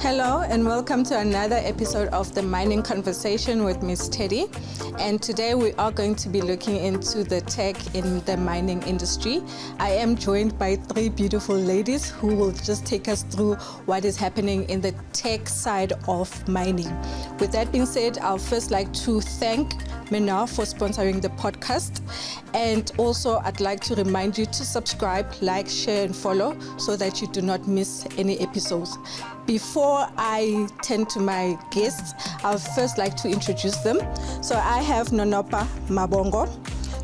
Hello and welcome to another episode of the Mining Conversation with MsTedy. And today we are going to be looking into the tech in the mining industry. I am joined by three beautiful ladies who will just take us through what is happening in the tech side of mining. With that being said, I'll first like to thank Mena for sponsoring the podcast. And also I'd like to remind you to subscribe, like, share and follow so that you do not miss any episodes. Before I turn to my guests, I'll first like to introduce them. So I have Nonopa Mabongo.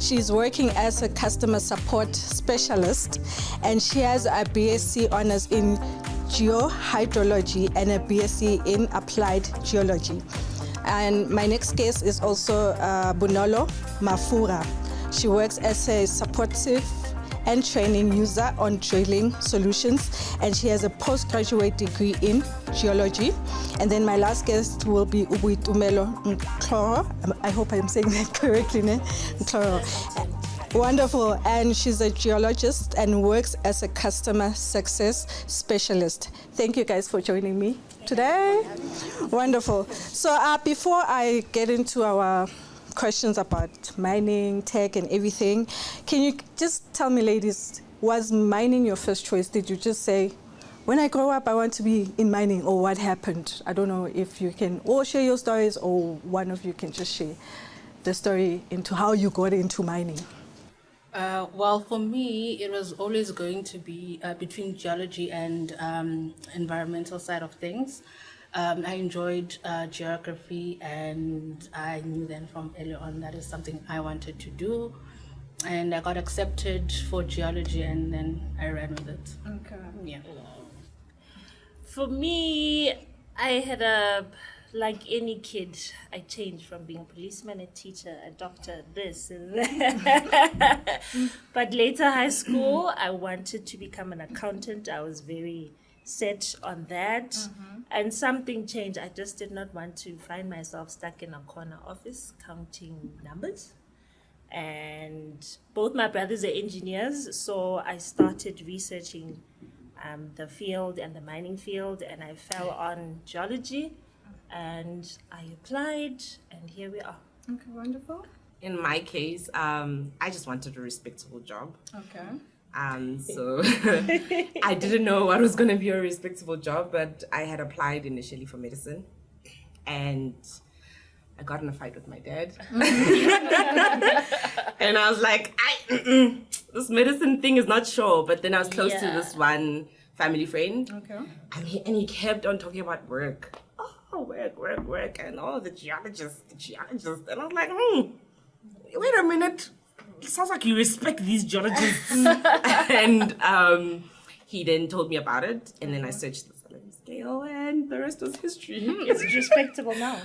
She's working as a customer support specialist and she has a BSc honors in geohydrology and a BSc in applied geology. And my next guest is also Bonolo Maforah. She works as a supportive and training user on drilling solutions, and she has a postgraduate degree in geology. And then my last guest will be Boitumelo Ntlhoro. I hope I'm saying that correctly, Ntlhoro. Wonderful, and she's a geologist and works as a customer success specialist. Thank you guys for joining me today. Wonderful. So before I get into our questions about mining, tech and everything, can you just tell me, ladies, was mining your first choice? Did you just say, when I grow up I want to be in mining, or what happened? I don't know if you can all share your stories, or one of you can just share the story into how you got into mining. Well, for me, it was always going to be between geology and environmental side of things. I enjoyed geography, and I knew then from early on that is something I wanted to do. And I got accepted for geology, and then I ran with it. Okay. Yeah. For me, I had like any kid, I changed from being a policeman, a teacher, a doctor, this and that. But later high school, I wanted to become an accountant. I was very set on that. And something changed. I just did not want to find myself stuck in a corner office counting numbers. And both my brothers are engineers, so I started researching the field and the mining field, and I fell on geology. And I applied, and here we are. Okay, wonderful. In my case, I just wanted a respectable job. Okay. So I didn't know what was going to be a respectable job, but I had applied initially for medicine, and I got in a fight with my dad. And I was like, this medicine thing is not sure. But then I was close to this one family friend. Okay. And he kept on talking about work. Oh, work. And the geologist. And I was like, wait a minute. It sounds like you respect these geologists. And he then told me about it. And then I searched the salary scale, and the rest was history. It's respectable now.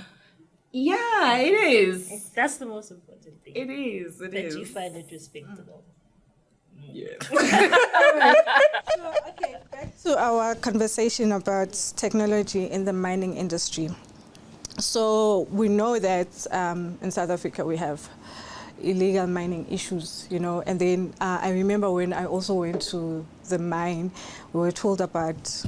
Yeah, it is. That's the most important thing. It is. That you find it respectable. Yeah. So, okay, back to our conversation about technology in the mining industry. So we know that in South Africa we have illegal mining issues, and then I remember when I also went to the mine, we were told about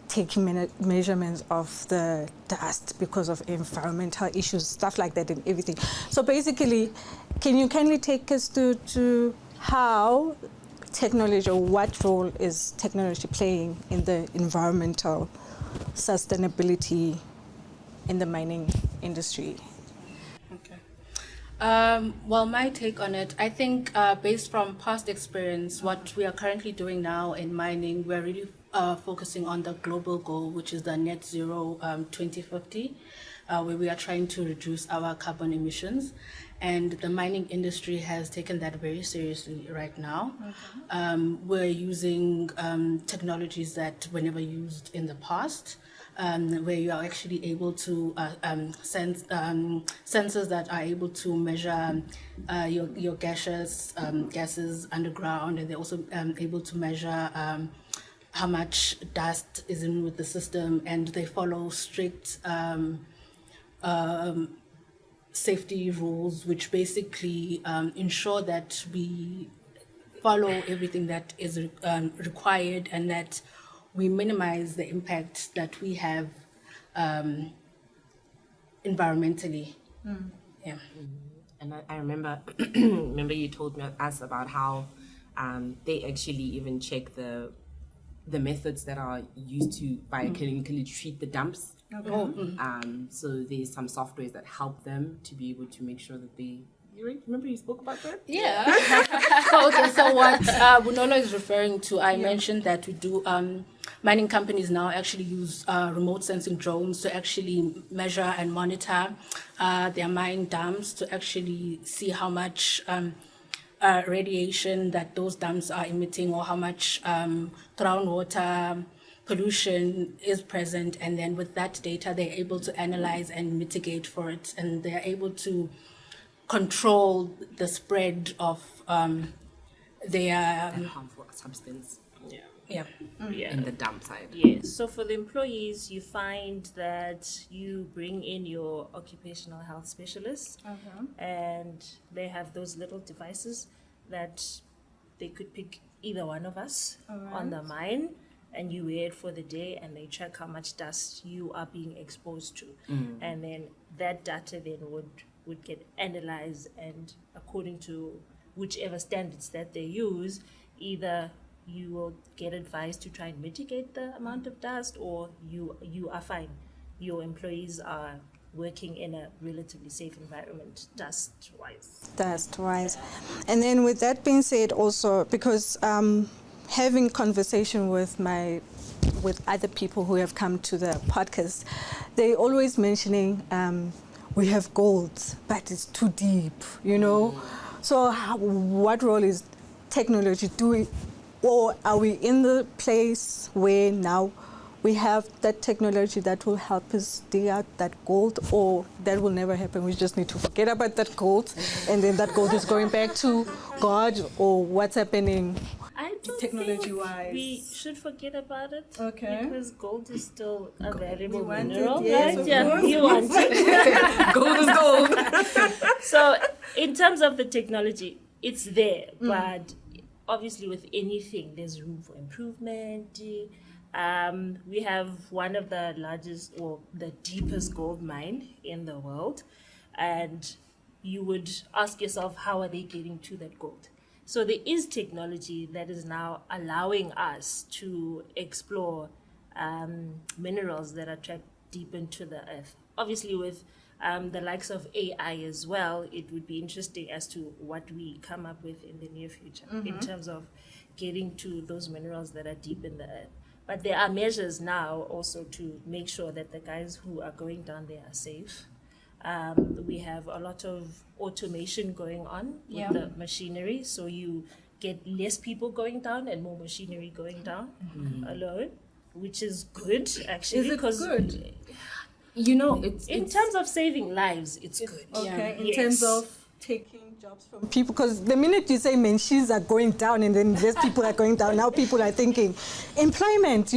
taking measurements of the dust because of environmental issues, stuff like that and everything. So basically, can you kindly take us to how technology, or what role is technology playing in the environmental sustainability in the mining industry? Okay. Well, my take on it, I think based from past experience, what we are currently doing now in mining, we're really focusing on the global goal, which is the net zero 2050, where we are trying to reduce our carbon emissions. And the mining industry has taken that very seriously right now. We're using technologies that were never used in the past, where you are actually able to sense sensors that are able to measure your gaseous gases underground, and they're also able to measure how much dust is in with the system, and they follow strict safety rules, which basically ensure that we follow everything that is required, and that we minimize the impact that we have environmentally. Yeah. And I remember, remember you told us about how they actually even check the methods that are used to biochemically treat the dumps. So there's some softwares that help them to be able to make sure that they. Remember you spoke about that? Yeah. So what Bonolo is referring to, I mentioned that we do. Mining companies now actually use remote sensing drones to actually measure and monitor their mine dumps to actually see how much radiation that those dumps are emitting, or how much groundwater pollution is present. And then with that data, they're able to analyze and mitigate for it, and they're able to control the spread of their harmful substance. yeah. In the dump side. Yes. So for the employees, you find that you bring in your occupational health specialists, and they have those little devices that they could pick either one of us on the mine, and you wear it for the day, and they check how much dust you are being exposed to, and then that data then would get analyzed, and according to whichever standards that they use, either you will get advised to try and mitigate the amount of dust, or you are fine. Your employees are working in a relatively safe environment, dust-wise. And then with that being said, also because having conversation with other people who have come to the podcast, they always mentioning we have gold, but it's too deep, So what role is technology doing? Or are we in the place where now we have that technology that will help us dig out that gold, or that will never happen? We just need to forget about that gold, and then that gold is going back to God, or what's happening? I don't technology-wise? think we should forget about it. Okay. Because gold is still a valuable want it, mineral, yes, right? of Yeah, course. you want it. Gold is gold. So in terms of the technology, it's there, but obviously with anything, there's room for improvement. We have one of the largest, or the deepest gold mine in the world, and you would ask yourself, how are they getting to that gold? So there is technology that is now allowing us to explore minerals that are trapped deep into the earth. Obviously with the likes of AI as well, it would be interesting as to what we come up with in the near future in terms of getting to those minerals that are deep in the earth. But there are measures now also to make sure that the guys who are going down there are safe. We have a lot of automation going on with the machinery, so you get less people going down and more machinery going down alone, which is good actually. Is it good? It's in terms of saving lives, it's good. Okay, in Yes. terms of taking jobs from people, because the minute you say machines are going down and then less people are going down, now people are thinking employment,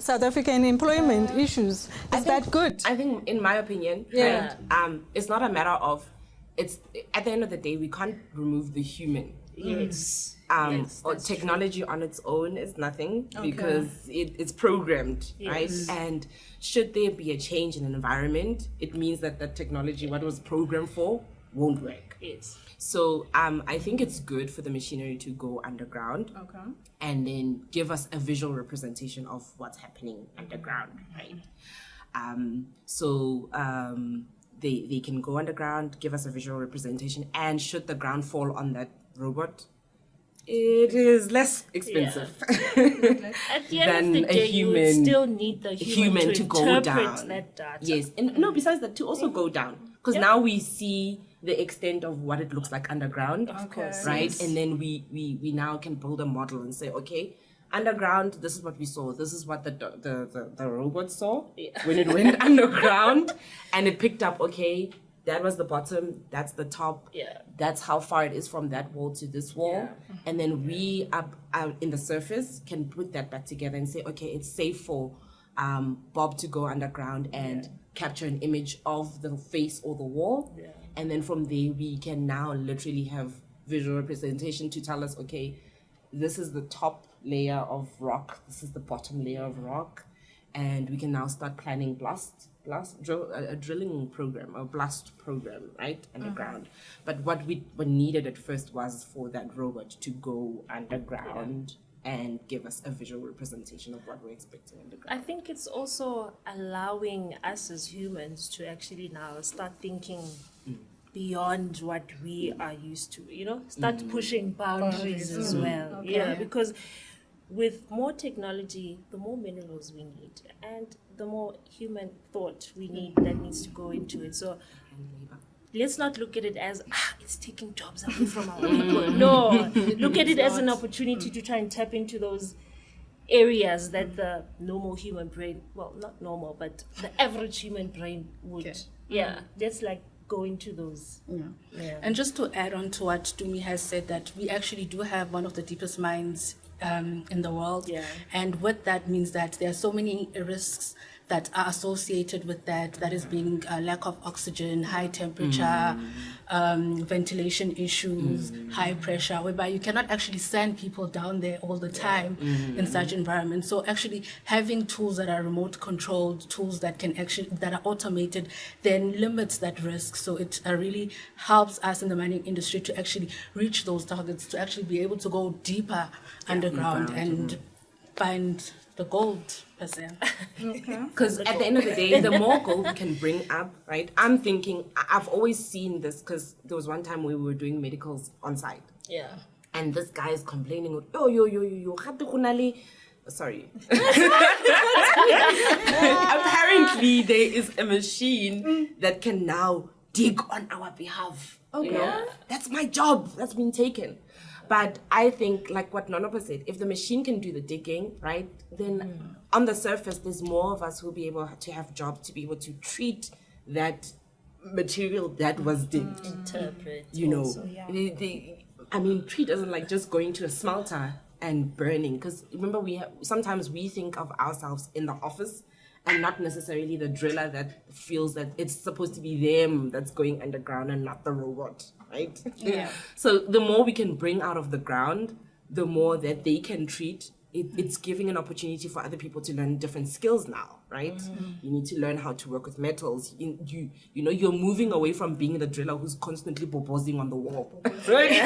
South African employment issues. Is that good? I think, in my opinion, Yeah. right, it's not a matter of, it's at the end of the day, we can't remove the human. Yes. Yes, or technology on its own is nothing, because it's programmed, right? And should there be a change in an environment, it means that the technology, what it was programmed for, won't work. Yes. So I think it's good for the machinery to go underground, and then give us a visual representation of what's happening underground, right? They can go underground, give us a visual representation, and should the ground fall on that robot, it is less expensive. At the end of the day, you would still need the human to go interpret down. that data. Yes, and no, besides that, to also go down, because now we see the extent of what it looks like underground, Of course. right? And then we now can build a model and say, okay, underground, this is what we saw. This is what the robot saw when it went underground, and it picked up, okay, that was the bottom, that's the top, that's how far it is from that wall to this wall. And then we up in the surface can put that back together and say, okay, it's safe for Bob to go underground and capture an image of the face or the wall. And then from there, we can now literally have visual representation to tell us, okay, this is the top layer of rock, this is the bottom layer of rock, and we can now start planning a drilling program, a blast program, right, underground. But what needed at first was for that robot to go underground and give us a visual representation of what we're expecting underground. I think it's also allowing us as humans to actually now start thinking beyond what we are used to, start pushing boundaries as well. Okay. Yeah, because with more technology, the more minerals we need, and the more human thought we need that needs to go into it. So let's not look at it as, it's taking jobs away from our people. No, look at it as an opportunity to try and tap into those areas that the normal human brain, well, not normal, but the average human brain would. Yeah, just like go into those. Yeah. And just to add on to what Tumi has said, that we actually do have one of the deepest mines in the world. Yeah. And what that means that there are so many risks that are associated with that is being lack of oxygen, high temperature, ventilation issues, high pressure, whereby you cannot actually send people down there all the time in such environments. So actually having tools that are remote controlled, tools that are automated, then limits that risk. So it really helps us in the mining industry to actually reach those targets, to actually be able to go deeper underground and find the gold per se. Because at the end of the day, the more gold we can bring up, right? I'm thinking, I've always seen this, because there was one time we were doing medicals on site. Yeah. And this guy is complaining, sorry. Apparently, there is a machine that can now dig on our behalf. Okay. That's my job. That's been taken. But I think, like what Nonopa said, if the machine can do the digging, right, then on the surface, there's more of us who'll be able to have jobs to be able to treat that material that was digged. Interpret. Also, treat isn't like just going to a smelter and burning. Because remember, sometimes we think of ourselves in the office and not necessarily the driller that feels that it's supposed to be them that's going underground and not the robot. Right? Yeah. So the more we can bring out of the ground, the more that they can treat. It's giving an opportunity for other people to learn different skills now, right? You need to learn how to work with metals. You're moving away from being the driller who's constantly boposing on the wall, right?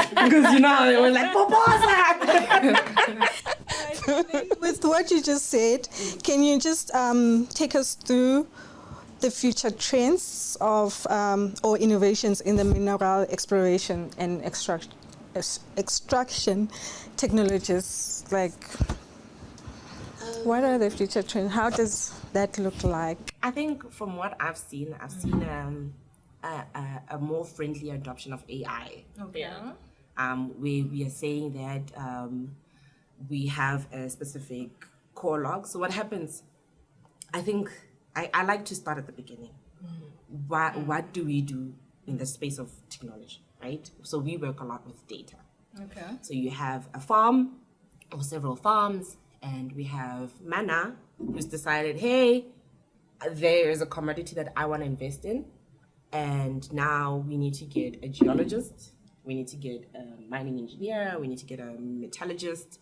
Because they were like boposa. With what you just said, can you just take us through the future trends of or innovations in the mineral exploration and extraction technologies? Like, what are the future trends? How does that look like? I think from what I've seen a more friendly adoption of AI. Okay. Where we are saying that we have a specific core log. So what happens? I think I like to start at the beginning. What do we do in the space of technology, right? So we work a lot with data. Okay. So you have a farm or several farms, and we have Mana, who's decided, hey, there is a commodity that I want to invest in, and now we need to get a geologist, we need to get a mining engineer, we need to get a metallurgist,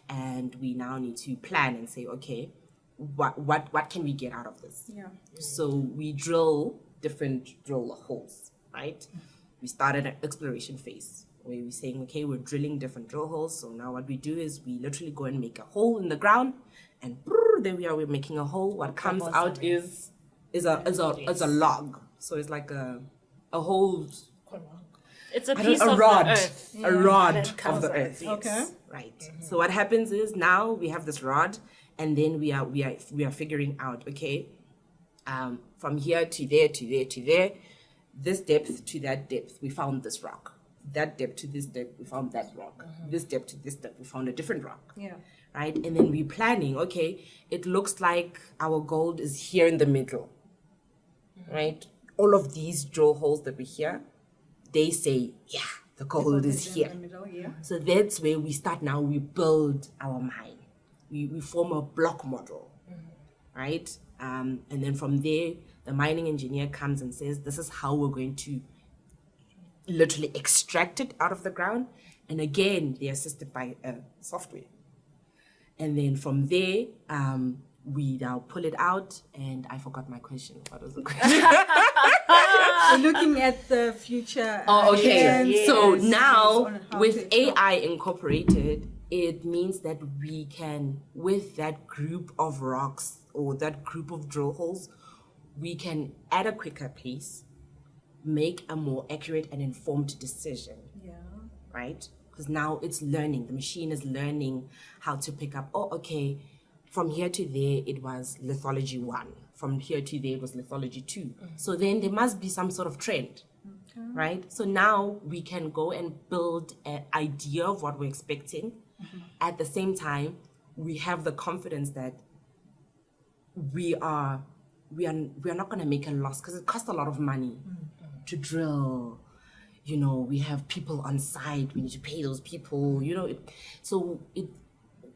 and we now need to plan and say, okay, what can we get out of this? Yeah. So we drill different drill holes, right? We started an exploration phase where we're saying, okay, we're drilling different drill holes. So now what we do is we literally go and make a hole in the ground, and there we are, we're making a hole. What comes out is a log. So it's like a hole. It's a piece of rod, the earth. a rod that of comes the out, earth. yes. Okay. Right. So what happens is now we have this rod, and then we are figuring out, okay, from here to there to there to there, this depth to that depth, we found this rock. That depth to this depth, we found that rock. This depth to this depth, we found a different rock. Yeah. Right? And then we're planning, okay, it looks like our gold is here in the middle. Right? All of these drill holes that we hear, they say, yeah, the gold is here. In the middle, yeah. So that's where we start now. We build our mine. We form a block model, right? And then from there, the mining engineer comes and says, this is how we're going to literally extract it out of the ground. And again, they're assisted by software. And then from there, we now pull it out, and I forgot my question. What was the question? We're looking at the future. Oh, okay. trends, So yes, now, on how with to explore. AI incorporated, it means that we can, with that group of rocks or that group of drill holes, we can, at a quicker pace, make a more accurate and informed decision. Yeah. Right? Because now it's learning. The machine is learning how to pick up, oh, okay, from here to there, it was lithology 1. From here to there, it was lithology 2. So then there must be some sort of trend. Right? So now we can go and build an idea of what we're expecting. At the same time, we have the confidence that we are not going to make a loss, because it costs a lot of money to drill. You know, we have people on site, we need to pay those people, you know.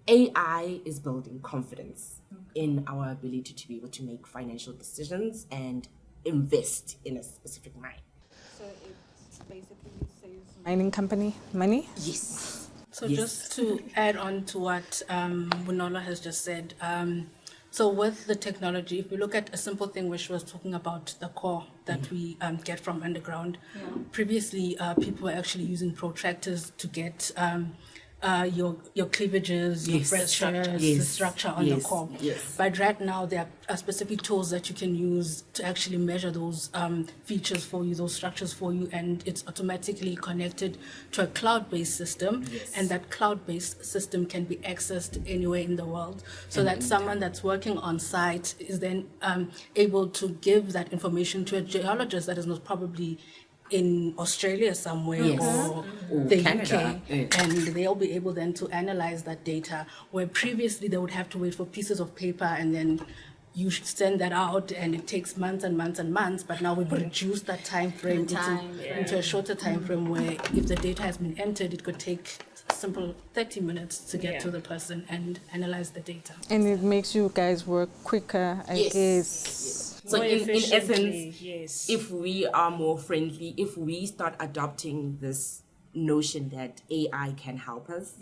AI is building confidence in our ability to be able to make financial decisions and invest in a specific mine. So it basically saves mining company money. Yes. So Yes. just to add on to what Bonolo has just said, so with the technology, if we look at a simple thing which was talking about the core that we get from underground, previously people were actually using protractors to get your cleavages, your Yes. fractures, Yes. the structure on the Yes. core. Yes. But right now there are specific tools that you can use to actually measure those features for you, those structures for you, and it's automatically connected to a cloud-based system. Yes. And that cloud-based system can be accessed anywhere in the world, so that someone that's working on site is then able to give that information to a geologist that is most probably in Australia somewhere, Yes. or Or the Canada. UK, and they'll be able then to analyze that data, where previously they would have to wait for pieces of paper and then you should send that out, and it takes months and months and months. But now we've reduced that time frame into a shorter time frame, where if the data has been entered, it could take a simple 30 minutes to get to the person and analyze the data. And it makes you guys work quicker, I Yes. guess. So More in efficiently, essence, yes. if we are more friendly, if we start adopting this notion that AI can help us,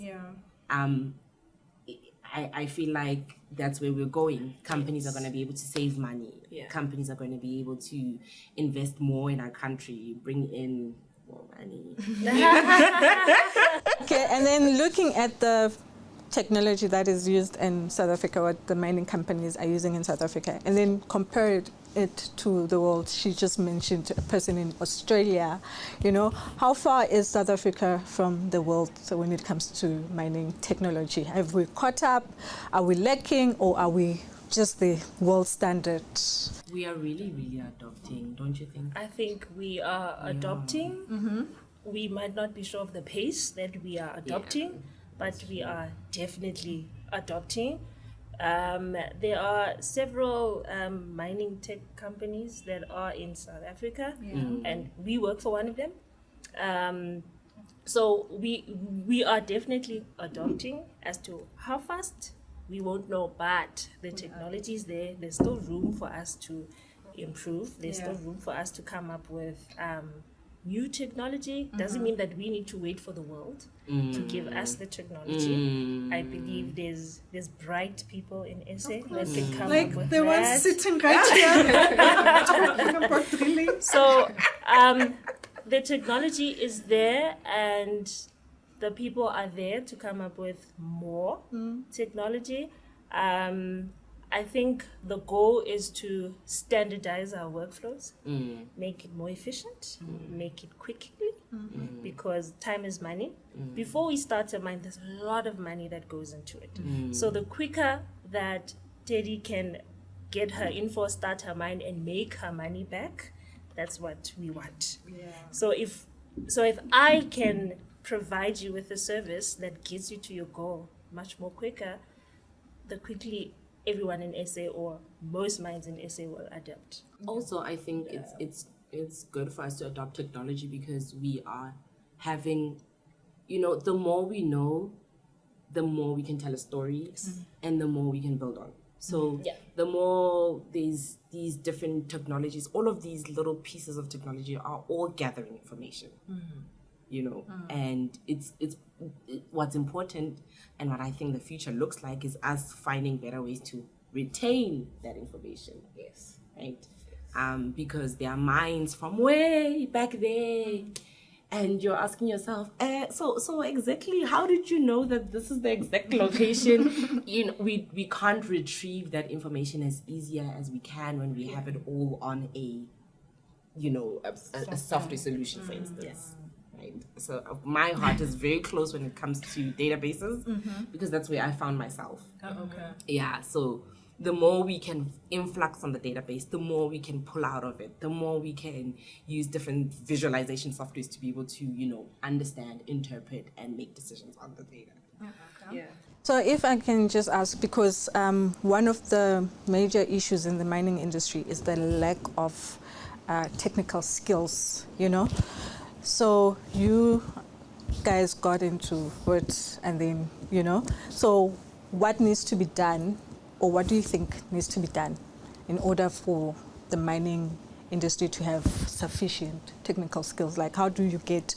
I feel like that's where we're going. Companies are going to be able to save money. Yeah. Companies are going to be able to invest more in our country, bring in more money. Okay, and then looking at the technology that is used in South Africa, what the mining companies are using in South Africa, and then compare it to the world. She just mentioned a person in Australia. You know, how far is South Africa from the world? So when it comes to mining technology, have we caught up? Are we lacking, or are we just the world standard? We are really, really adopting, don't you think? I think we are adopting. We might not be sure of the pace that we are adopting, but we are definitely adopting. There are several mining tech companies that are in South Africa, and we work for one of them. So we are definitely adopting. As to how fast, we won't know, but the technology is there. There's still room for us to improve. There's still room for us to come up with new technology. Doesn't mean that we need to wait for the world to give us the technology. I believe there's bright people in SA that can come up with the ones that. sitting right here talking about drilling. So the technology is there, and the people are there to come up with more technology. I think the goal is to standardize our workflows, make it more efficient, make it quickly, because time is money. Before we start a mine, there's a lot of money that goes into it. So the quicker that Teddy can get her info, start her mine, and make her money back, that's what we want. So if I can provide you with a service that gets you to your goal much more quicker, the quickly everyone in SA, or most mines in SA, will adapt. Also, I think it's good for us to adopt technology, because we are having, the more we know, the more we can tell a story, and the more we can build on. So the more there's these different technologies, all of these little pieces of technology are all gathering information, and it's what's important, and what I think the future looks like is us finding better ways to retain that information. Yes. Right? Because they are mines from way back there. And you're asking yourself, so exactly how did you know that this is the exact location? We can't retrieve that information as easier as we can when we have it all on a software solution, for instance. Right? So my heart is very close when it comes to databases because that's where I found myself. Oh, okay. Yeah, so the more we can influx on the database, the more we can pull out of it, the more we can use different visualization softwares to be able to, understand, interpret, and make decisions on the data. Okay. Yeah. So if I can just ask, because one of the major issues in the mining industry is the lack of technical skills, So you guys got into it and then, so what needs to be done, or what do you think needs to be done in order for the mining industry to have sufficient technical skills? Like, how do you get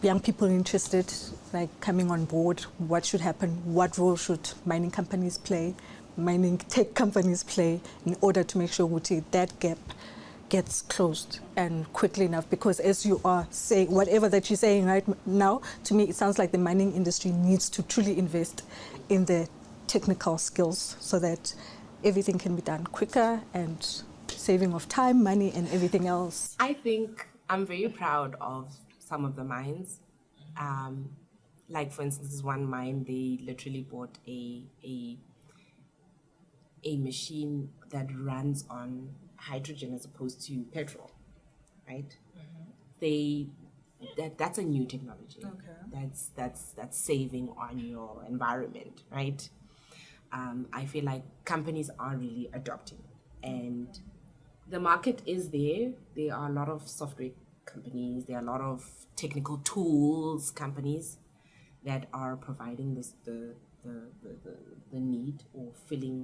young people interested, like coming on board? What should happen? What role should mining companies play, mining tech companies play in order to make sure that gap gets closed and quickly enough? Because as you are saying, whatever that you're saying right now, to me it sounds like the mining industry needs to truly invest in the technical skills so that everything can be done quicker and saving of time, money, and everything else. I think I'm very proud of some of the mines. Like, for instance, this one mine, they literally bought a machine that runs on hydrogen as opposed to petrol, right? That's a new technology. Okay. That's saving on your environment, right? I feel like companies are really adopting, and the market is there. There are a lot of software companies, there are a lot of technical tools companies that are providing the need or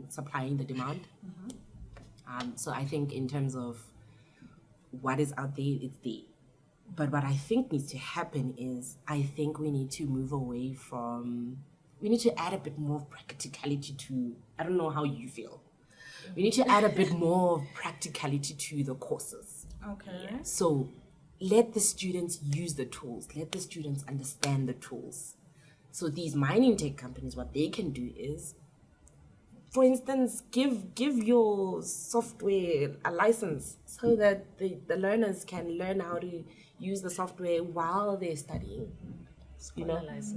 supplying the demand. So I think in terms of what is out there, it's there. But what I think needs to happen is, I think we need to move away from, we need to add a bit more practicality to, I don't know how you feel. We need to add a bit more practicality to the courses. Okay. So let the students use the tools. Let the students understand the tools. So these mining tech companies, what they can do is, for instance, give your software a license so that the learners can learn how to use the software while they're studying.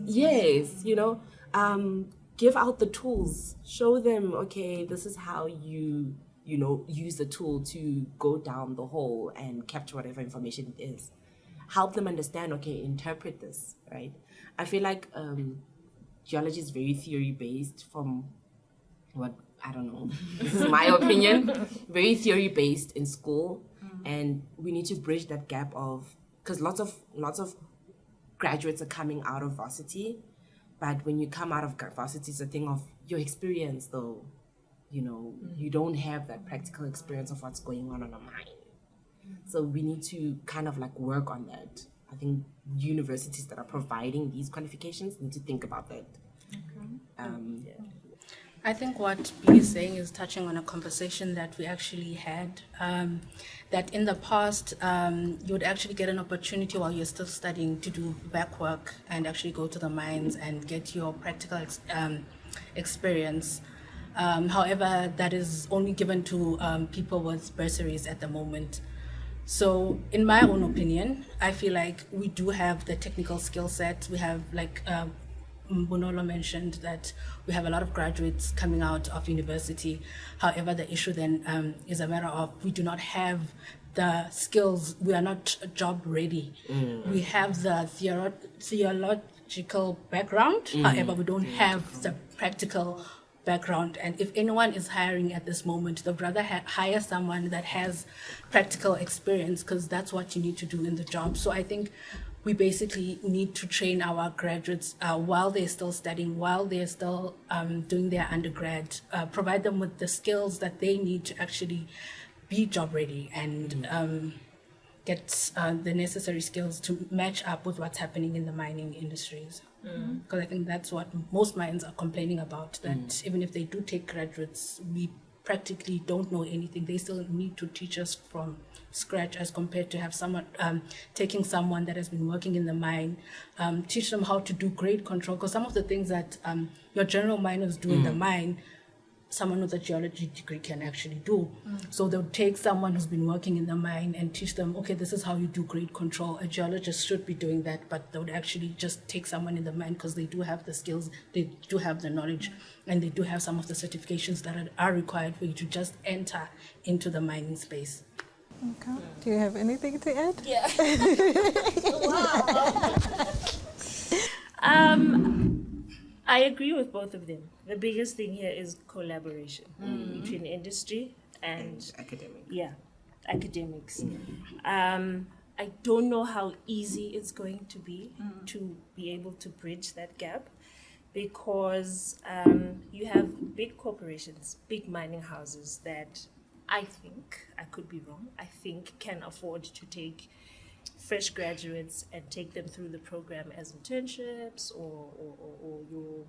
Yes, give out the tools. Show them, okay, this is how you use the tool to go down the hole and capture whatever information it is. Help them understand, okay, interpret this, right? I feel like geology is very theory-based from what, I don't know, this is my opinion, very theory-based in school, and we need to bridge that gap of, because lots of graduates are coming out of varsity, but when you come out of varsity, it's a thing of your experience, though, you don't have that practical experience of what's going on a mine. So we need to kind of like work on that. I think universities that are providing these qualifications need to think about that. I think what B is saying is touching on a conversation that we actually had, that in the past, you would actually get an opportunity while you're still studying to do back work and actually go to the mines and get your practical experience. However, that is only given to people with bursaries at the moment. So in my own opinion, I feel like we do have the technical skill set. We have, like Bonolo mentioned, that we have a lot of graduates coming out of university. However, the issue then is a matter of we do not have the skills. We are not job ready. We have the theological background. However, we don't have the practical background. And if anyone is hiring at this moment, they'd rather hire someone that has practical experience, because that's what you need to do in the job. So I think we basically need to train our graduates while they're still studying, while they're still doing their undergrad, provide them with the skills that they need to actually be job ready and get the necessary skills to match up with what's happening in the mining industries. Because I think that's what most mines are complaining about, that even if they do take graduates, we practically don't know anything. They still need to teach us from scratch, as compared to have someone taking someone that has been working in the mine, teach them how to do grade control, because some of the things that your general miners do in the mine, someone with a geology degree can actually do. So they'll take someone who's been working in the mine and teach them, okay, this is how you do grade control. A geologist should be doing that, but they would actually just take someone in the mine because they do have the skills, they do have the knowledge, and they do have some of the certifications that are required for you to just enter into the mining space. Okay. Do you have anything to add? Yeah. I agree with both of them. The biggest thing here is collaboration between industry and academic. Yeah, academics. I don't know how easy it's going to be able to bridge that gap, because you have big corporations, big mining houses that I think, I could be wrong, I think can afford to take fresh graduates and take them through the program as internships or your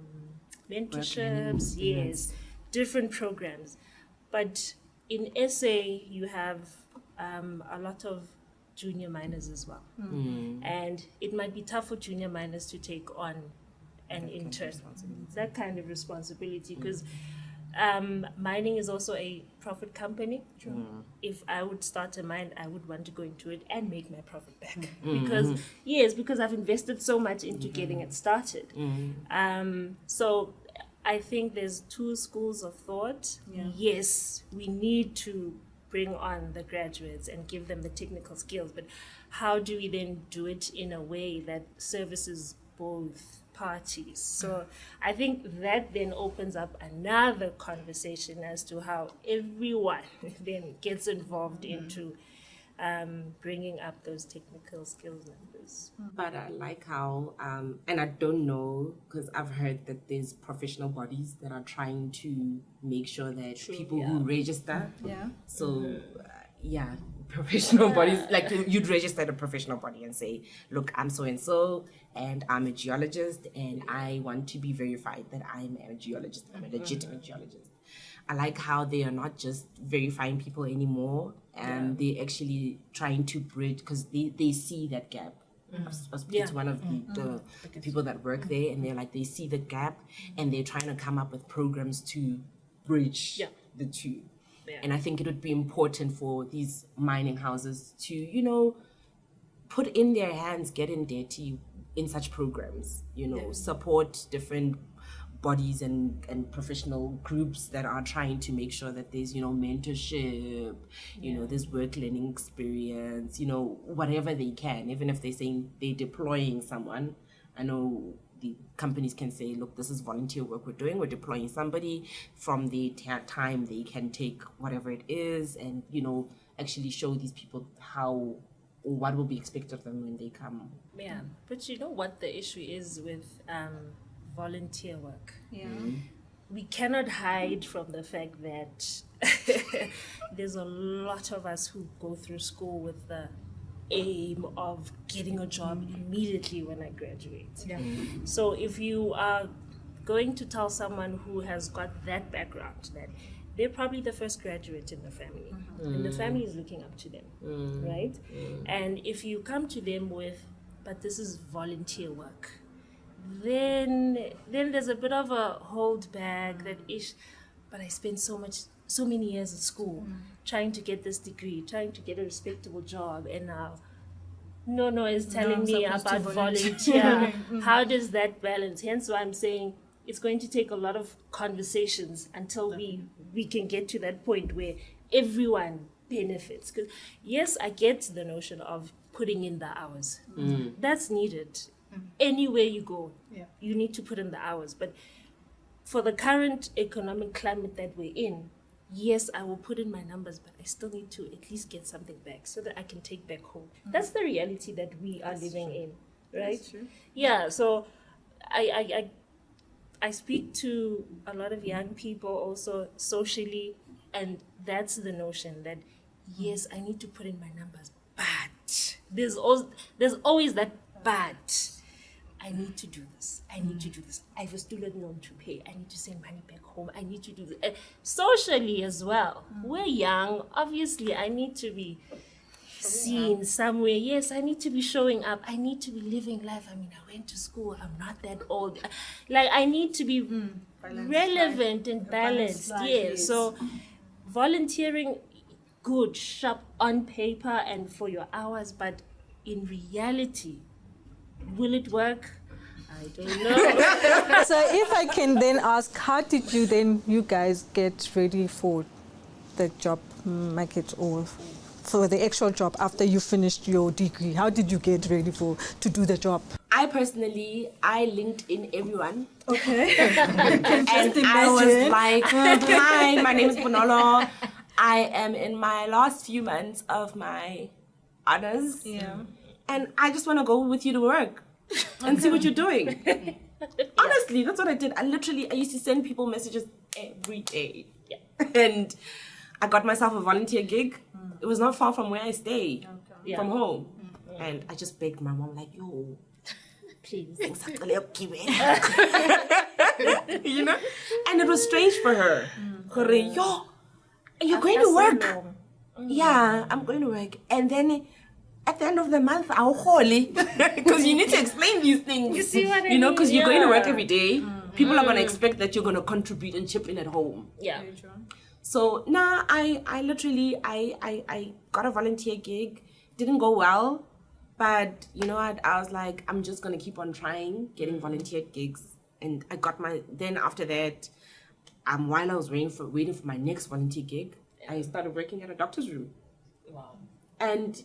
mentorships, yes, different programs. But in SA, you have a lot of junior miners as well. And it might be tough for junior miners to take on an intern, that kind of responsibility, because mining is also a profit company. If I would start a mine, I would want to go into it and make my profit back. Because I've invested so much into getting it started. So I think there's two schools of thought. Yes, we need to bring on the graduates and give them the technical skills, but how do we then do it in a way that services both parties? So I think that then opens up another conversation as to how everyone then gets involved into bringing up those technical skills numbers. But I like how, and I don't know, because I've heard that there's professional bodies that are trying to make sure that people who register, professional bodies, like you'd register at a professional body and say, look, I'm so and so, and I'm a geologist, and I want to be verified that I'm a geologist, I'm a legitimate geologist. I like how they are not just verifying people anymore, and they're actually trying to bridge, because they see that gap. I was speaking to one of the people that work there, and they're like, they see the gap, and they're trying to come up with programs to bridge the two. And I think it would be important for these mining houses to, put in their hands, get in dirty in such programs, support different bodies and professional groups that are trying to make sure that there's, mentorship, there's work learning experience, whatever they can, even if they're saying they're deploying someone. I know the companies can say, look, this is volunteer work we're deploying somebody. From the time they can take whatever it is and, actually show these people how or what will be expected of them when they come. Yeah, but you know what the issue is with volunteer work? We cannot hide from the fact that there's a lot of us who go through school with the aim of getting a job immediately when I graduate. So if you are going to tell someone who has got that background that they're probably the first graduate in the family, and the family is looking up to them, right? And if you come to them with, but this is volunteer work, then there's a bit of a hold back that but I spent so many years at school trying to get this degree, trying to get a respectable job, and now Nono is telling me about volunteer. How does that balance? Hence why I'm saying it's going to take a lot of conversations until we can get to that point where everyone benefits. Because yes, I get the notion of putting in the hours. That's needed. Anywhere you go, you need to put in the hours. But for the current economic climate that we're in, yes, I will put in my numbers, but I still need to at least get something back so that I can take back home. That's the reality that we are living in, right? That's true. Yeah, so I speak to a lot of young people also socially, and that's the notion that, yes, I need to put in my numbers, but there's always that but. I need to do this. I need to do this. I have a student loan to pay. I need to send money back home. I need to do this. Socially as well. We're young. Obviously, I need to be seen somewhere. Yes, I need to be showing up. I need to be living life. I mean, I went to school. I'm not that old. Like, I need to be relevant and balanced. Yes. So, volunteering, good, sharp on paper and for your hours, but in reality, will it work? I don't know. So if I can then ask, how did you guys get ready for the job market or for the actual job after you finished your degree? How did you get ready to do the job? I personally, I linked in everyone. Okay. And I was like, hi, my name is Bonolo. I am in my last few months of my honors. Yeah. And I just want to go with you to work and see what you're doing. Honestly, that's what I did. I used to send people messages every day. Yeah. And I got myself a volunteer gig. It was not far from where I stay, from home. And I just begged my mom, like, yo, Please. you know? And it was strange for her. Yo, you're going to work. Yeah, I'm going to work. And then at the end of the month, I'll holy. Because you need to explain these things. You see what I You know, because mean? you're going to work Yeah. every day. People are going to expect that you're going to contribute and chip in at home. Yeah. So now I literally got a volunteer gig. Didn't go well. But you know what? I was like, I'm just going to keep on trying, getting volunteer gigs. And I got then after that, while I was waiting for my next volunteer gig, I started working at a doctor's room. Wow. And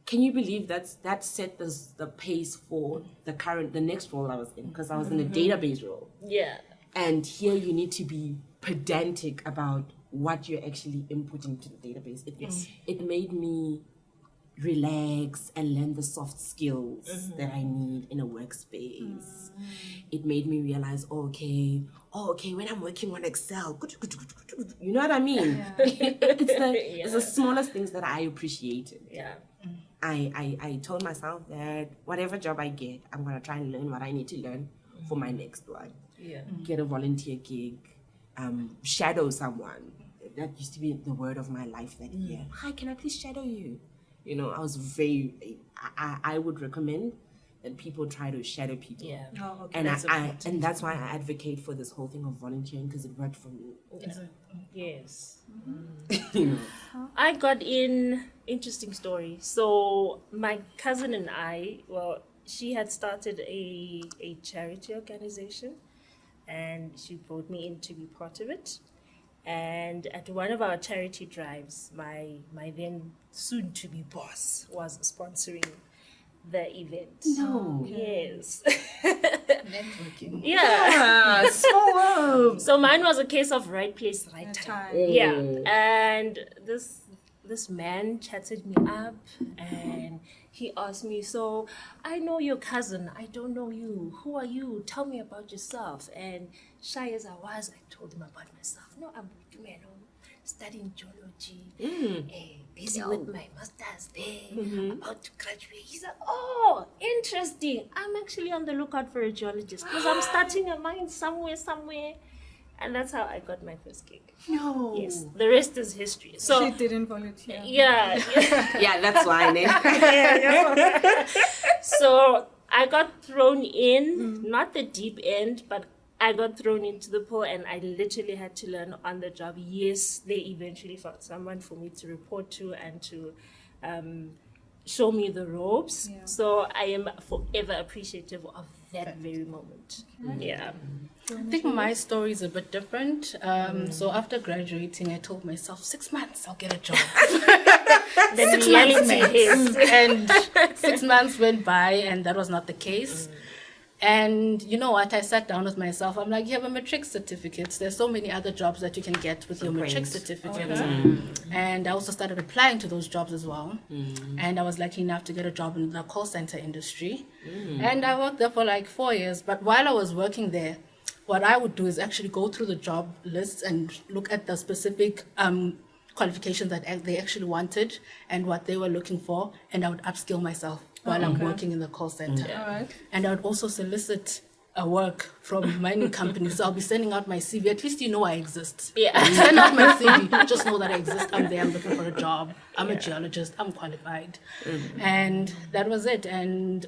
can you believe that set the pace for the next role I was in? Because I was in a database role. Yeah. And here you need to be pedantic about what you're actually inputting to the database. It made me relax and learn the soft skills that I need in a workspace. It made me realize, okay, when I'm working on Excel, you know what I mean? It's the smallest things that I appreciated. Yeah. I told myself that whatever job I get, I'm going to try and learn what I need to learn for my next one. Yeah. Get a volunteer gig, shadow someone. That used to be the word of my life that year. Hi, can I please shadow you? You know, I would recommend that people try to shadow people. Yeah. Oh, okay. And that's why I advocate for this whole thing of volunteering, because it worked for me. Yes. You know. I got in, interesting story. So my cousin and I, she had started a charity organization, and she brought me in to be part of it. And at one of our charity drives, my then soon to be boss was sponsoring the event. No. Yes. Networking. Yeah. So So mine was a case of right place, right time. Yeah. And this man chatted me up and he asked me, so I know your cousin, I don't know you. Who are you? Tell me about yourself. And shy as I was, I told him about myself. No, I'm studying geology, busy with my master's there, about to graduate. He said, oh, interesting. I'm actually on the lookout for a geologist because I'm starting a mine somewhere. And that's how I got my first gig. no. Yes, the rest is history. So She didn't volunteer. yeah. Yeah, that's why. So I got thrown in, not the deep end, but I got thrown into the pool and I literally had to learn on the job. Yes, they eventually found someone for me to report to and to show me the ropes. Yeah. So I am forever appreciative of that very moment. Yeah. I think my story is a bit different. So after graduating, I told myself, 6 months, I'll get a job. Then reality hits. And 6 months went by and that was not the case. And you know what? I sat down with myself. I'm like, you have a matric certificate. There's so many other jobs that you can get with your matric certificate. And I also started applying to those jobs as well. And I was lucky enough to get a job in the call center industry. And I worked there for like 4 years. But while I was working there, what I would do is actually go through the job lists and look at the specific qualifications that they actually wanted and what they were looking for, and I would upskill myself while I'm working in the call center. All right. And I would also solicit work from mining companies. So I'll be sending out my CV. At least you know I exist. Yeah. Send out my CV. Just know that I exist. I'm there. I'm looking for a job. I'm a geologist. I'm qualified. And that was it. And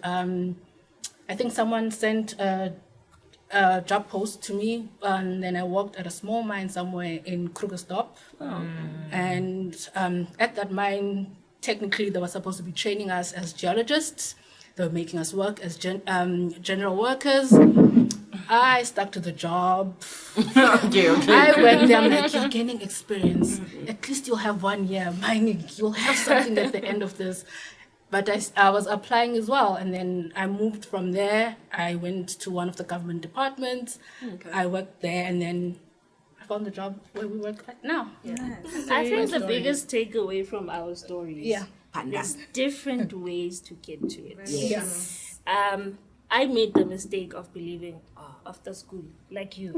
I think someone sent a job post to me, and then I worked at a small mine somewhere in Krugersdorp. And at that mine, technically, they were supposed to be training us as geologists. They were making us work as general workers. I stuck to the job. Okay. I went there. I'm like, you're gaining experience. At least you'll have 1 year mining. You'll have something at the end of this. But I was applying as well. And then I moved from there. I went to one of the government departments. I worked there, and then I found the job where we work right now. I think the biggest takeaway from our stories. Yeah. There's different ways to get to it. Yes. I made the mistake of believing after school, like you.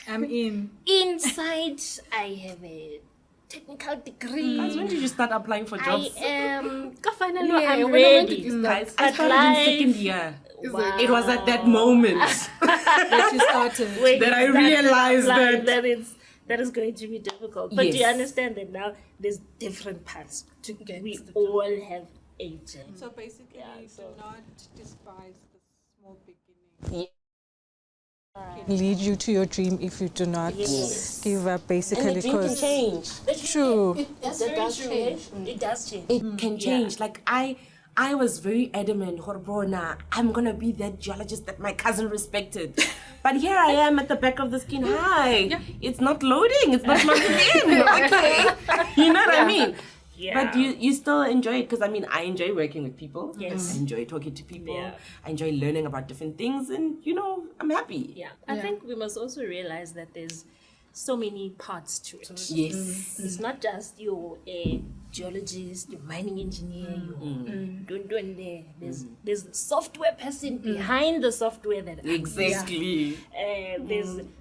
I'm in. Inside, I have a technical degree. Guys, when did you start applying for I jobs? am finally Yeah, I'm when did ready. you Guys, I But started life- in second year. Wow. It was at that moment That you started. Wait, that I realized that. that is going to be difficult. But do you Yes. understand that now there's different paths to get we to the all have a journey. So basically, so- do not despise the small beginning. Can lead you to your dream if you do not Yes. give up, basically. And the dream can change. True. That's It very does true. change. It does change. It can change. Like I was very adamant, Horbona, I'm gonna be that geologist that my cousin respected. But here I am at the back of the screen. Hi. It's not loading. It's not loading in. Okay. You know what I mean? Yeah. But you still enjoy it, because I mean I enjoy working with people. Yes. I enjoy talking to people. Yeah. I enjoy learning about different things, and I'm happy. Yeah. I think we must also realize that there's so many parts to it. Yes. It's not just you're a geologist, you're mining engineer, you're doing there. There's a software person behind the software that Exactly.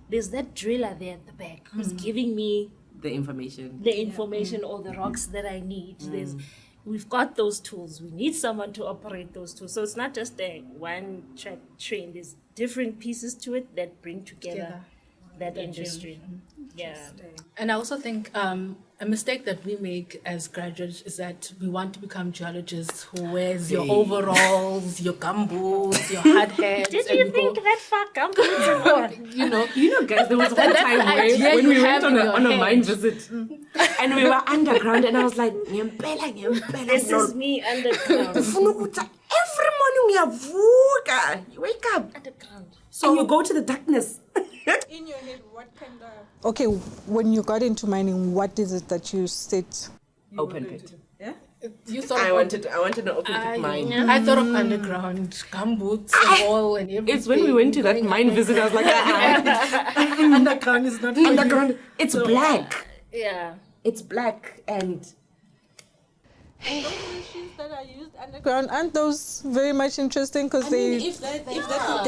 there's that driller there at the back who's giving me The information. the information or the rocks that I need. We've got those tools. We need someone to operate those tools. So it's not just a one-track train. There's different pieces to it that bring together that industry. Yeah. And I also think a mistake that we make as graduates is that we want to become geologists who wears your overalls, your gumboots, your hard hats. Did and you go- think that far companies and all? You know, Guys, there was one That's time the idea when you we have went in on your a mine head. visit, and we were underground, and I was like, "Nyempela, This is me underground. Every morning you wake up, Underground. so you go to the darkness. In your head, what kind of... Okay, when you got into mining, what is it that you said? Open pit. Yeah? you thought I of wanted an open pit mine. I thought of underground, gumboots, and all, and everything. It's when we went to that mine visit, I was like, Underground is not... underground. It's black. Yeah. It's black, and And those machines that are used underground, aren't those very much interesting? Because they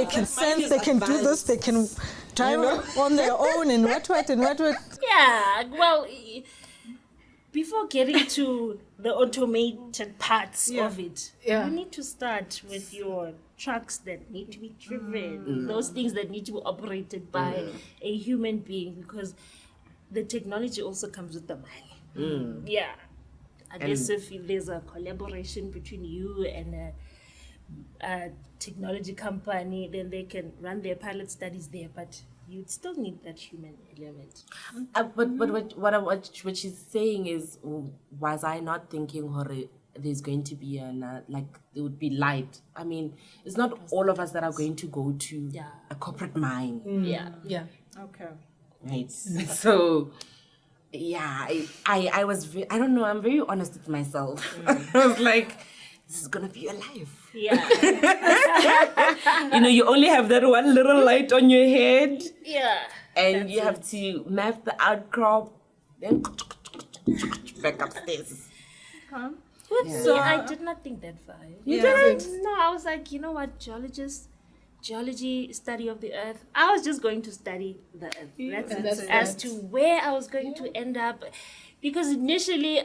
can sense, they can do this, they can drive on their own, and what. Yeah. Well, before getting to the automated parts of it, you need to start with your trucks that need to be driven, those things that need to be operated by a human being, because the technology also comes with the money. Yeah. I guess if there's a collaboration between you and a technology company, then they can run their pilot studies there, but you'd still need that human element. but what she's saying is, was I not thinking, there's going to be there would be light. I mean, it's not all of us that are going to go to a corporate mine. Yeah. Okay. Right. So, yeah, I was, I don't know, I'm very honest with myself. I was like, this is going to be your life. Yeah. You only have that one little light on your head. Yeah. And you have to map the outcrop, then back upstairs. With me, I did not think that far. You didn't? No, I was like, you know what, geologists geology, study of the earth. I was just going to study the earth. That's as to where I was going to end up. Because initially,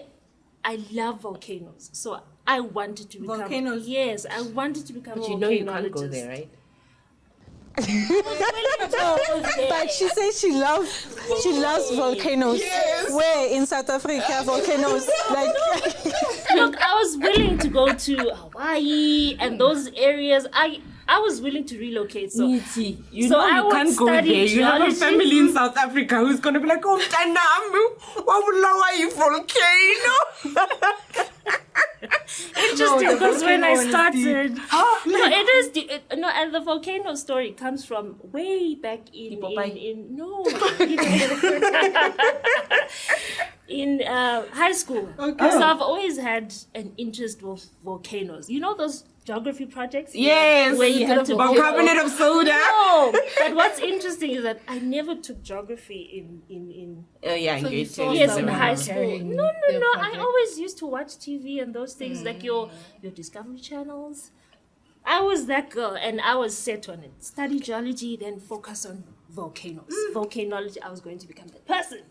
I love volcanoes. So I wanted to become... Volcanoes? Yes, I wanted to become a But volcanologist. you know you can't go there, right? But she says she loves volcanoes. Where in South Africa volcanoes? Like Look, I was willing to go to Hawaii and those areas. I was willing to relocate. So, You so know I you would can't go there. study You have a geology. family in South Africa who's going to be like, oh, Tanamu, what would lower you volcano? Interesting, because when I started, no, it is and the volcano story comes from way back in high school. Okay. So I've always had an interest with volcanoes. You know those geography projects? Yes. Where you have to bicarbonate of soda. No, but what's interesting is that I never took geography in Oh yeah, So you saw yes, in someone high school. carrying No. their I project. always used to watch TV and those things like your Discovery channels. I was that girl, and I was set on it. Study geology, then focus on volcanoes. Volcanology. I was going to become that person.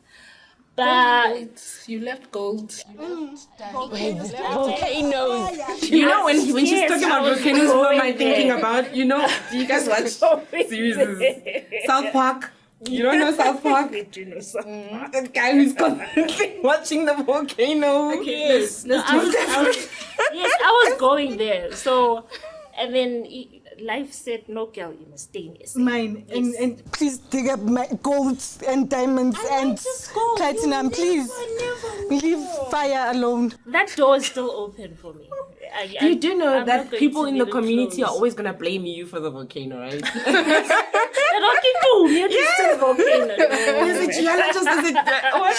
But You left gold. volcanoes. You know when she's Yes, talking I about was volcanoes, who am I going thinking there. about? You know, do you guys watch series? South Park. You don't know South Park? That guy who's constantly watching the volcano. Yes. I was going there. So, and then life said, no, girl, you must stay in SA. Mine Yes. and please dig up my gold and diamonds and just gold. platinum, You please. never Leave fire alone. That door is still open for me. You do know I'm that not going people to in leave the it community are closed. always going to blame you for the volcano, right? Yes. Volcano. There's a geologist,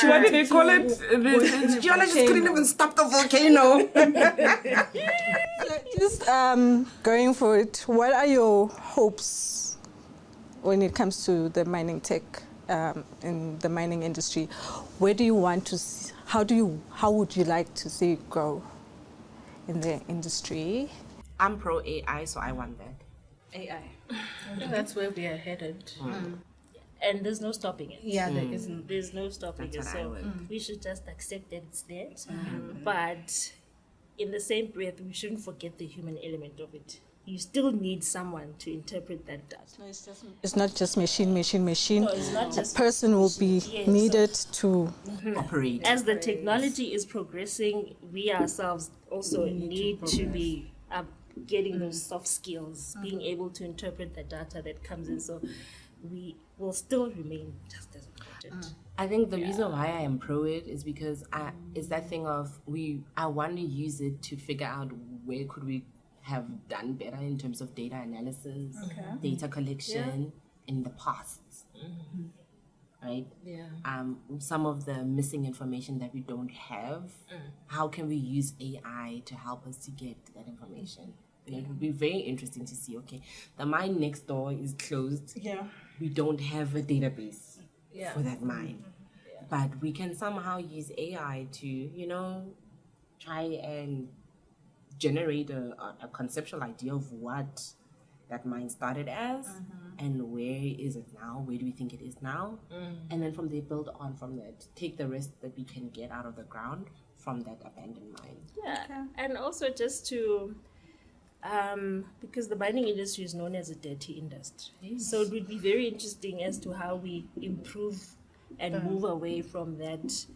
what do they call it? The geologist couldn't even stop the volcano. Just going forward, what are your hopes when it comes to the mining tech in the mining industry? Where do you want to see, how would you like to see it grow in the industry? I'm pro AI, so I want that. AI. I think that's where we are headed. And there's no stopping it. Yeah, there isn't. There's no stopping That's it. what I So would. we should just accept that it's there. But in the same breath, we shouldn't forget the human element of it. You still need someone to interpret that data. It's not just machine. No, it's not A just person will be Yes. needed to Operate. as the technology is progressing, we ourselves also need to be getting those soft skills, being able to interpret the data that comes in. So we will still remain just as important. I think the reason why I am pro it is because it's that thing of I want to use it to figure out where could we have done better in terms of data analysis, data collection in the past. Right? Yeah. Some of the missing information that we don't have, how can we use AI to help us to get that information? It would be very interesting to see, okay, the mine next door is closed. Yeah. We don't have a database Yeah. for that mine. But we can somehow use AI to, try and generate a conceptual idea of what that mine started as and where is it now, where do we think it is now, and then from there build on from that, take the rest that we can get out of the ground from that abandoned mine. Yeah, and also just to, because the mining industry is known as a dirty industry, so it would be very interesting as to how we improve and move away from that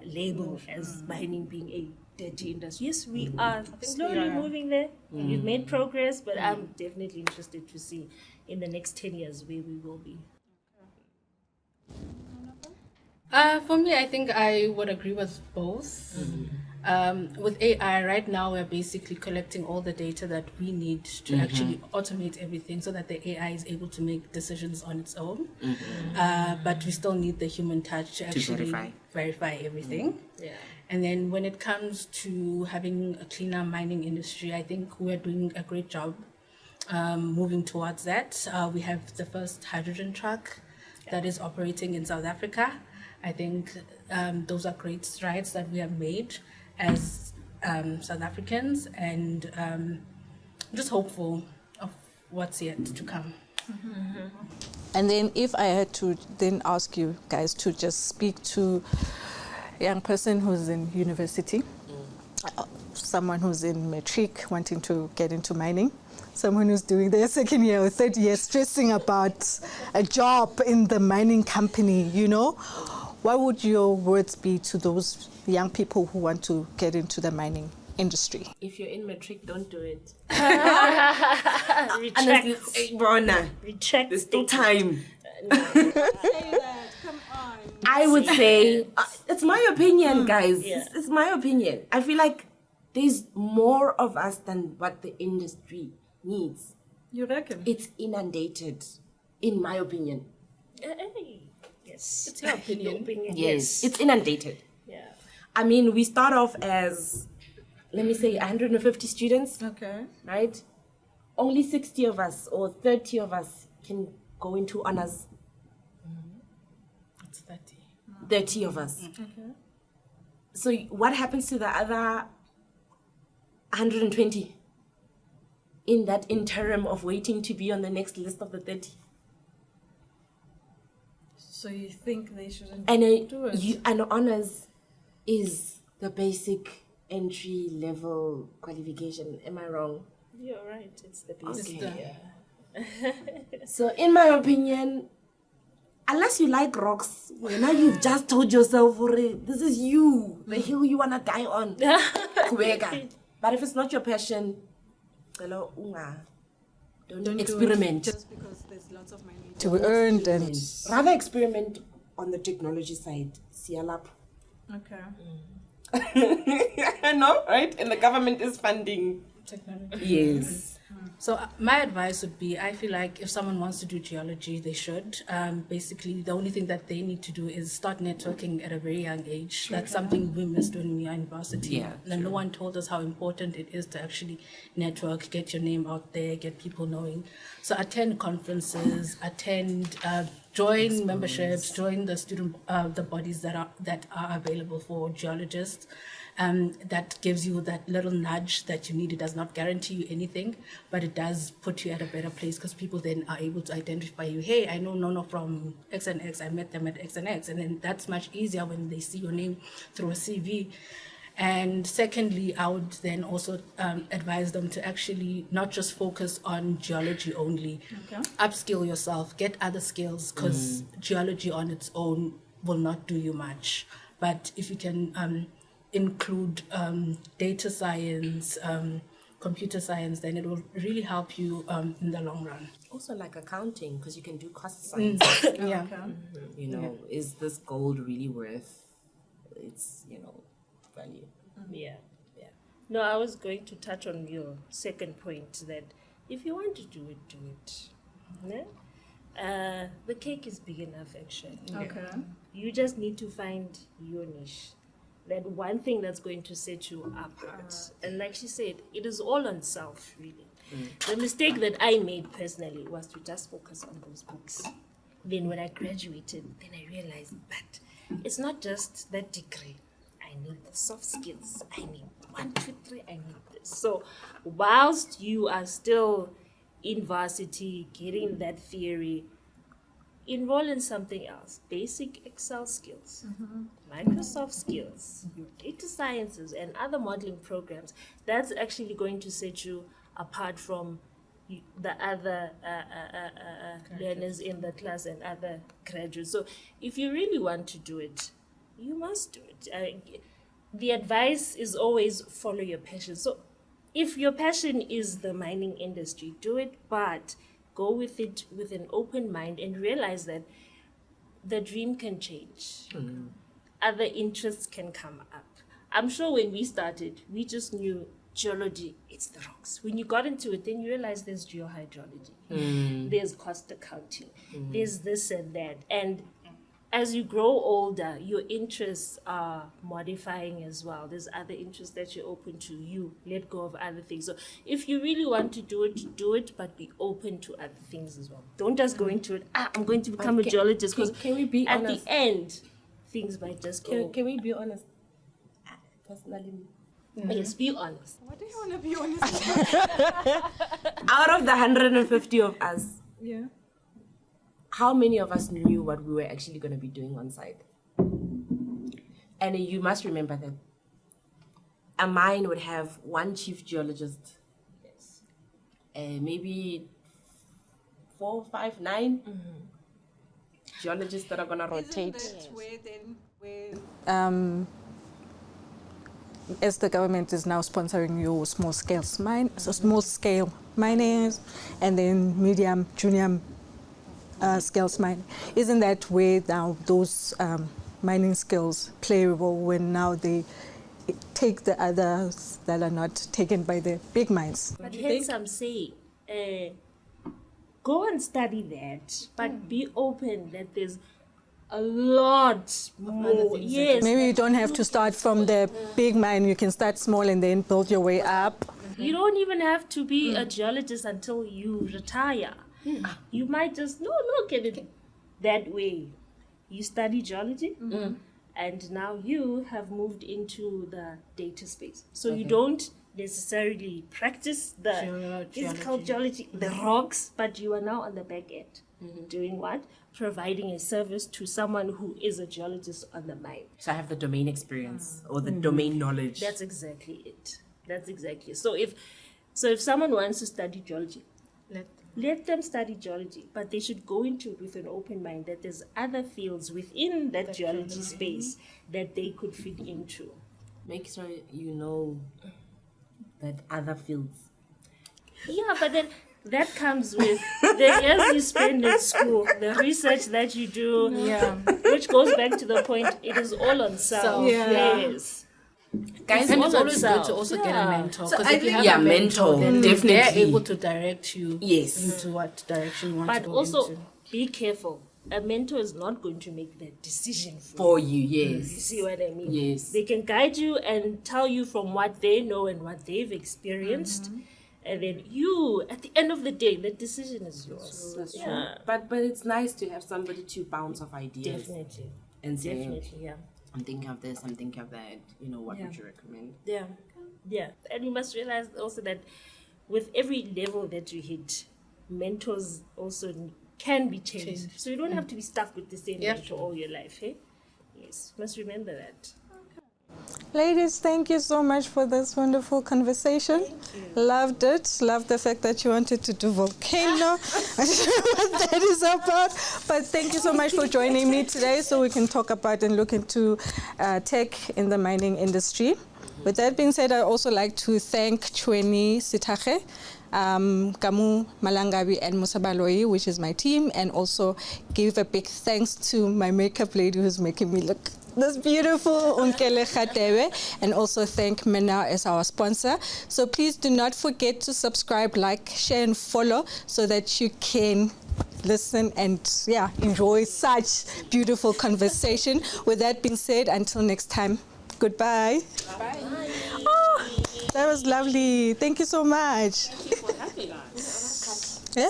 label as mining being a dirty industry. Yes, we are slowly moving there. We've made progress, but I'm definitely interested to see in the next 10 years where we will be. For me, I think I would agree with both. With AI, right now we're basically collecting all the data that we need to actually automate everything so that the AI is able to make decisions on its own. But we still need the human touch to actually verify everything. Yeah. And then when it comes to having a cleaner mining industry, I think we're doing a great job moving towards that. We have the first hydrogen truck that is operating in South Africa. I think those are great strides that we have made as South Africans, and I'm just hopeful of what's yet to come. And then if I had to then ask you guys to just speak to a young person who's in university, someone who's in matric wanting to get into mining, someone who's doing their second year or third year stressing about a job in the mining company, you know, what would your words be to those young people who want to get into the mining industry? If you're in matric, don't do it. Retract. Retract. There's still time. Say that, come on. I would say, it's my opinion, guys. Yeah. It's my opinion. I feel like there's more of us than what the industry needs. You reckon? It's inundated, in my opinion. Yes. It's your opinion. Yes, it's inundated. Yeah. I mean, we start off as, let me say, 150 students, Okay. right? Only 60 of us or 30 of us can go into honors. It's 30. 30 of us. Okay. So what happens to the other 120 in that interim of waiting to be on the next list of the 30? So you think they shouldn't And do it? an honors is the basic entry level qualification. Am I wrong? You're right. It's the basic. Okay. Yeah. So in my opinion, unless you like rocks, now you've just told yourself, this is you, the hill you wanna die on. Kubeka. But if it's not your passion, don't experiment. Just because there's lots of money to be earned and Rather experiment on the technology side. Sialap. okay. No, right? And the government is funding. Technology. Yes. So my advice would be, I feel like if someone wants to do geology, they should. Basically, the only thing that they need to do is start networking at a very young age. That's something we missed when we were in university. Yeah, And no one told us how important it is to actually network, get your name out there, get people knowing. So attend conferences, join memberships, join the student, the bodies that are available for geologists. That gives you that little nudge that you need. It does not guarantee you anything, but it does put you at a better place because people then are able to identify you. Hey, I know Nono from X and X. I met them at X and X. And then that's much easier when they see your name through a CV. And secondly, I would then also advise them to actually not just focus on geology only. Okay. Upskill yourself, get other skills, because geology on its own will not do you much. But if you can include data science, computer science, then it will really help you in the long run. Also like accounting, because you can do cost science. Yeah. You know, is this gold really worth its, value? Yeah. No, I was going to touch on your second point that if you want to do it, do it. Yeah? The cake is big enough, actually. Okay. You just need to find your niche. That one thing that's going to set you apart. And like she said, it is all on self, really. The mistake that I made personally was to just focus on those books. Then when I graduated, then I realized, but it's not just that degree. I need the soft skills. I need 1, 2, 3. I need this. So whilst you are still in varsity, getting that theory, enroll in something else. Basic Excel skills, Microsoft skills, your data sciences, and other modeling programs. That's actually going to set you apart from the other learners in the class and other graduates. So if you really want to do it, you must do it. The advice is always follow your passion. So if your passion is the mining industry, do it, but go with it with an open mind and realize that the dream can change. Other interests can come up. I'm sure when we started, we just knew geology, it's the rocks. When you got into it, then you realize there's geohydrology, there's cost accounting, there's this and that. And as you grow older, your interests are modifying as well. There's other interests that you're open to. You let go of other things. So if you really want to do it, but be open to other things as well. Don't just go into it, I'm going to become a geologist. Because can we be at honest? the end, things might just go. Can we be honest? Personally, Yes, be honest. What do you want to be honest? Out of the 150 of us, Yeah. how many of us knew what we were actually going to be doing on site? And you must remember that a mine would have one chief geologist, maybe 4, 5, 9 geologists that are going to rotate. As the government is now sponsoring your small scale miners, and then medium, junior scales mining, isn't that where now those mining skills play a role when now they take the others that are not taken by the big mines? But hence I'm saying, go and study that, but be open that there's a lot more. Yes. Maybe you don't have to start from the big mine. You can start small and then build your way up. You don't even have to be a geologist until you retire. You might just look at it that way. You study geology, and now you have moved into the data space. So you don't necessarily practice the physical geology, the rocks, but you are now on the back end. Doing what? Providing a service to someone who is a geologist on the mine. So I have the domain experience or the domain knowledge. That's exactly it. That's exactly it. So if someone wants to study geology, let them study geology, but they should go into it with an open mind that there's other fields within that geology space that they could fit into. Make sure you know that other fields. Yeah, but then that comes with the years you spend in school, the research that you do, which goes back to the point, it is all on self. Yes. Guys, and it's always good to also get a mentor. So Because if you have a a mentor, then definitely. they're able to direct you Yes. into what direction you want to But go also, into. be careful. A mentor is not going to make that decision for you. For you, yes. You see what I mean? Yes. They can guide you and tell you from what they know and what they've experienced. And then you, at the end of the day, the decision is yours. That's true. But it's nice to have somebody to bounce off ideas. Definitely. And say, Definitely, yeah. I'm thinking of this, I'm thinking of that. You know, what would you recommend? Yeah. Yeah. And you must realize also that with every level that you hit, mentors also can be changed. So you don't have to be stuck with the same mentor all your life, eh? Yes. Must remember that. Ladies, thank you so much for this wonderful conversation. Loved it. Loved the fact that you wanted to do volcano. I don't know what that is about. But thank you so much for joining me today so we can talk about and look into tech in the mining industry. With that being said, I'd also like to thank Chweni Sitache, Kamu Malangabi and Musabaloi, which is my team, and also give a big thanks to my makeup lady who's making me look this beautiful, Unkele Khatewe, and also thank Mena as our sponsor. So please do not forget to subscribe, like, share, and follow so that you can listen and enjoy such beautiful conversation. With that being said, until next time, goodbye. Bye. Oh, that was lovely. Thank you so much. Thank you for having us. Yeah?